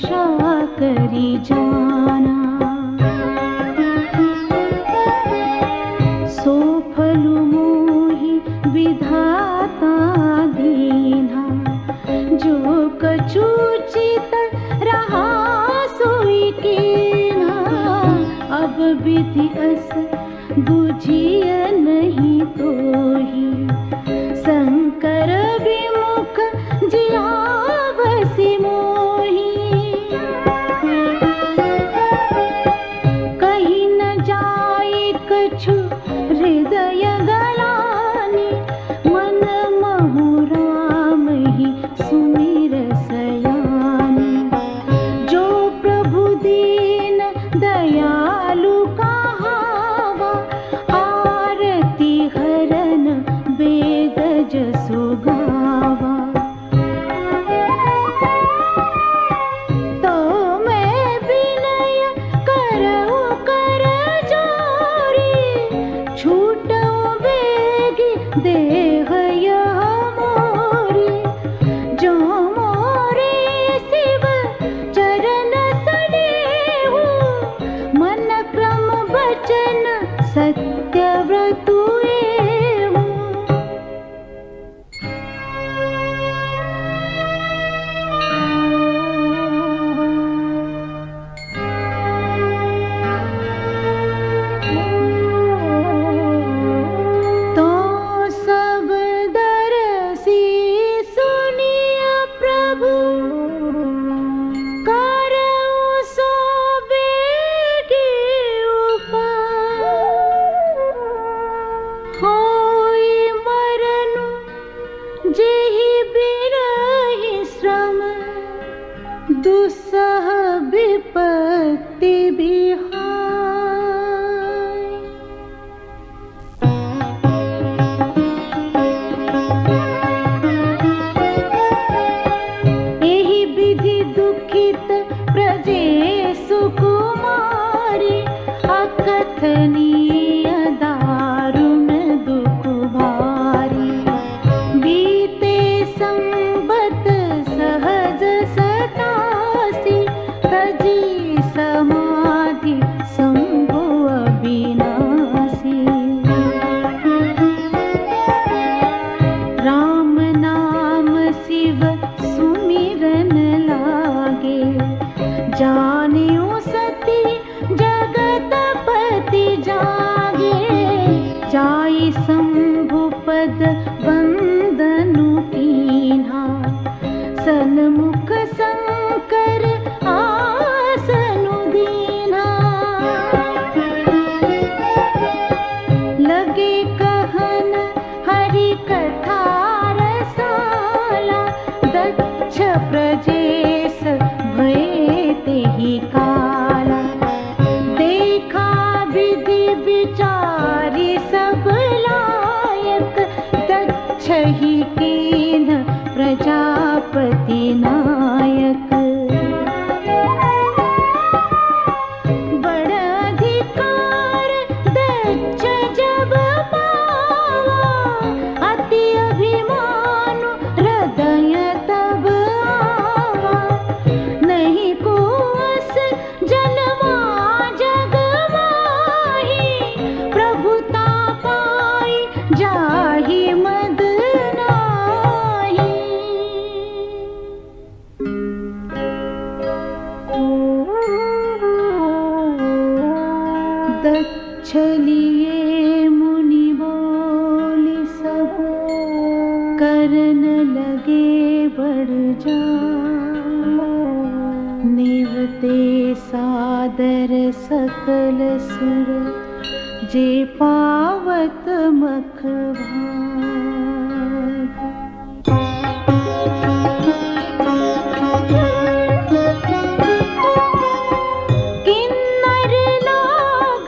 रक्षा करी जाना। सो फलु मोहि विधाता दीन्हा, जो कछुचित रहा सोई कीन्हा। अब विधि अस बुझिय नहीं तोहि, शंकर विमुख जियावसि मोहि। कहीं न जाय कछु हृदय गलानि, मन महु राम ही सुमिर सयानी। जो प्रभु दीन दयालु कहावा, आरती हरन बेग जसु गावा। तो मैं विनय करऊ कर जोरी, छूटऊ बेगी देह यह मोरी। जो मोरे शिव चरण सनेहु, मन क्रम वचन सत्य व्रतु एहु। तो सब दरसी सुनिय प्रभु, करऊ सो बेगी उपाय। होई मरनु जेहि बिरहि श्रम, दुस्सह विपत्ति बिहाय। एहि विधि दुखित प्रजेशु कुमारी, अकथनीय दारुण दुख भारी। बीते संबत सहज सतासी, तजी समाधि शंभु अविनाशी। राम नाम शिव सुमिरन लागे, जानियो सती जगतपति जागे। जाई शंभु पद वंदनु कीन्हा, सन्मुख शंकर आसनु दीन्हा। लगे कहन हरि कथा रसाला, दक्ष प्रजेश भये तेहि काला। देखा विधि विचारी सब लायक, दक्ष ही कीन प्रजापति नायक। बड़ अधिकार दक्ष जब पावा, अति अभिमानु हृदय तब आवा। नहीं कोस जन्मा जग माही, प्रभुता पाई जाहि मद नाही। दक्ष लिए मुनि बोली सब, करन लगे बढ़ जा। निवते सादर सकल सुर, जे पावत मख भाग। किन्नर नाग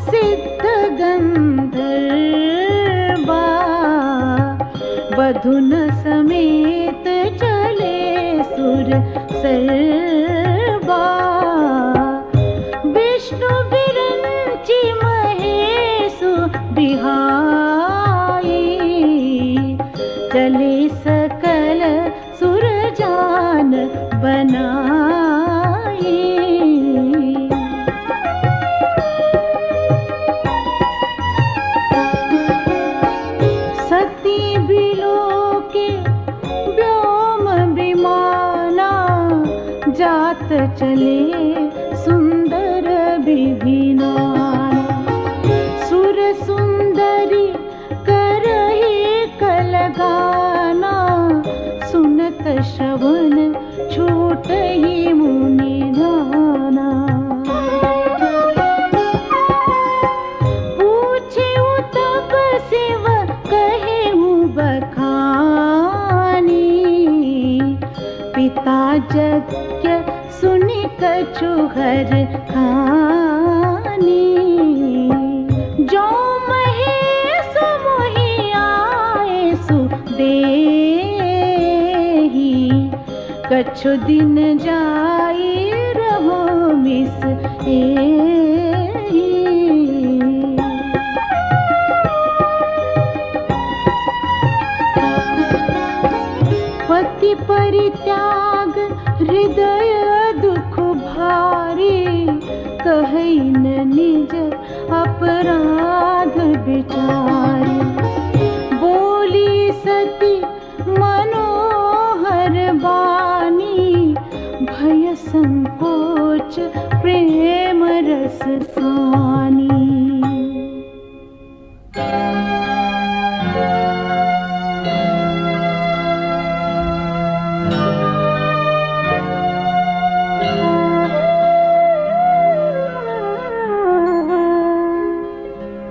सिद्ध गंधर्वा, बधुन समेत चले सुर सर्वा। विष्णु विरंचि महेशु बिहाई, चले सकल सुरजान बनाई। चले सुंदर विधिनाना। सुर सुंदरी करही कलगाना, सुनत श्रवण छूटहि मुनि ध्याना। पूछेउ तब शिव कहेउ बखानी, पिता यज्ञ सुनि कछु हर खानी। जो महेश मोहि आए सुदेहि, कछु दिन जाई रहो मिस एहि। पति परित्याग हृदय दुख भारी, कहई न निज अपराध विचारी। बोली सती मनोहर बानी, भय संकोच प्रेम रस सानी।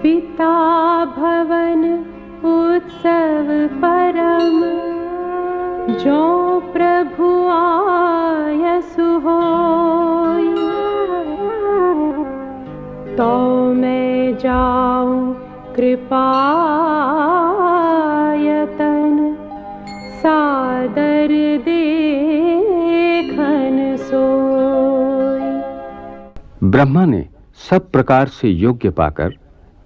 पिता भवन उत्सव परम, जो प्रभु आयसु होई। तो मैं जाऊं कृपायतन, सादर देखन सोई। ब्रह्मा ने सब प्रकार से योग्य पाकर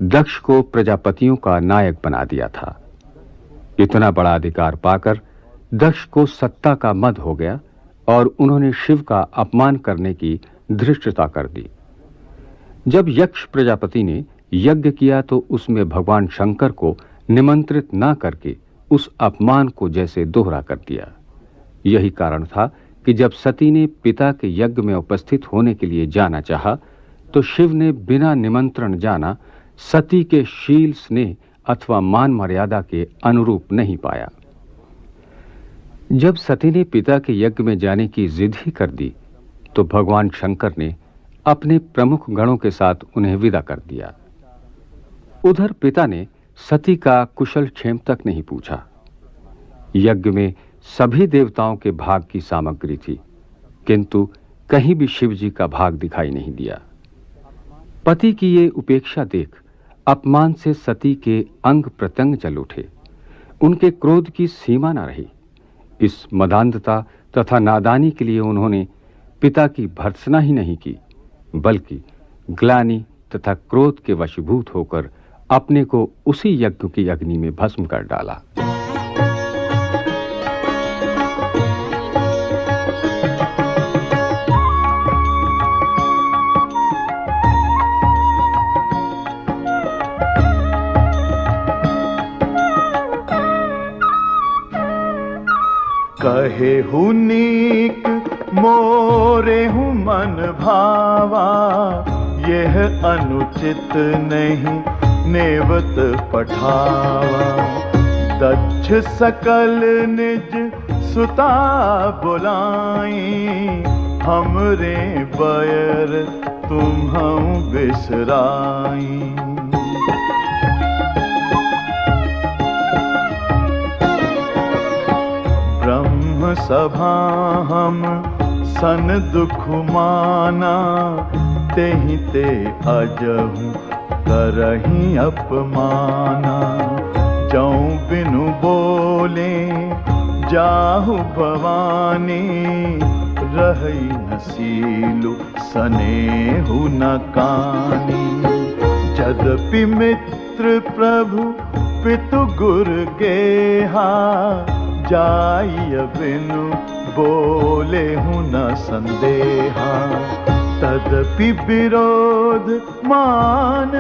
दक्ष को प्रजापतियों का नायक बना दिया था। इतना बड़ा अधिकार पाकर दक्ष को सत्ता का मद हो गया और उन्होंने शिव का अपमान करने की धृष्टता कर दी। जब यक्ष प्रजापति ने यज्ञ किया तो उसमें भगवान शंकर को निमंत्रित ना करके उस अपमान को जैसे दोहरा कर दिया। यही कारण था कि जब सती ने पिता के यज्ञ में उपस्थित होने के लिए जाना चाहा तो शिव ने बिना निमंत्रण जाना सती के शील स्नेह अथवा मान मर्यादा के अनुरूप नहीं पाया। जब सती ने पिता के यज्ञ में जाने की जिद ही कर दी तो भगवान शंकर ने अपने प्रमुख गणों के साथ उन्हें विदा कर दिया। उधर पिता ने सती का कुशल क्षेम तक नहीं पूछा। यज्ञ में सभी देवताओं के भाग की सामग्री थी, किंतु कहीं भी शिव जी का भाग दिखाई नहीं दिया। पति की ये उपेक्षा देख अपमान से सती के अंग प्रत्यंग जल उठे। उनके क्रोध की सीमा न रही। इस मदांधता तथा नादानी के लिए उन्होंने पिता की भर्त्सना ही नहीं की, बल्कि ग्लानि तथा क्रोध के वशीभूत होकर अपने को उसी यज्ञ की अग्नि में भस्म कर डाला। कहे हूँ नीक मोरे हूँ मन भावा, यह अनुचित नहीं नेवत पठावा। दक्ष सकल निज सुता बुलाई, हमरे बैर तुम्हं बिसराई। ब्रह्म सभा हम सन दुख माना, तेहि ते अजहु करहि अपमाना। जौं बिनु बोले जाहु भवानी, रही न सीलु सनेहु न कानी। यद्यपि मित्र प्रभु पितु गुर गेहा, जाय बिनु बोले हूँ न संदेहा। तदपि विरोध मान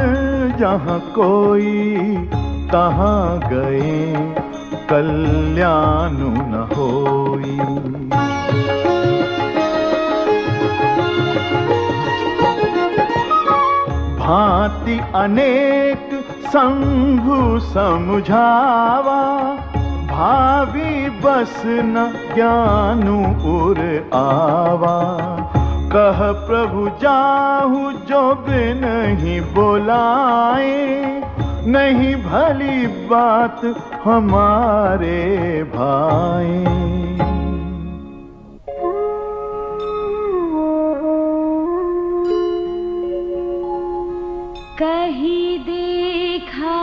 जहाँ कोई, तहाँ गए कल्याण न होई। भांति अनेक शंभु समझावा, भावी बस न ज्ञानु उर आवा। कह प्रभु जाहु जो बिन ही बोलाए, नहीं भली बात हमारे भाई। कही देखा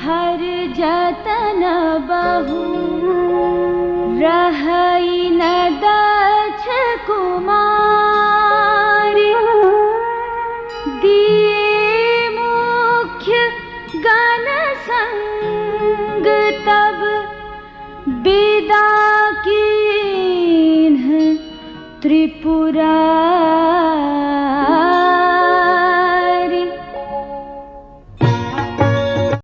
हर जतन बहु, रहई न दक्ष कुमारी। दिए मुख्य गण संग तब, विदा कीन्ह त्रिपुरा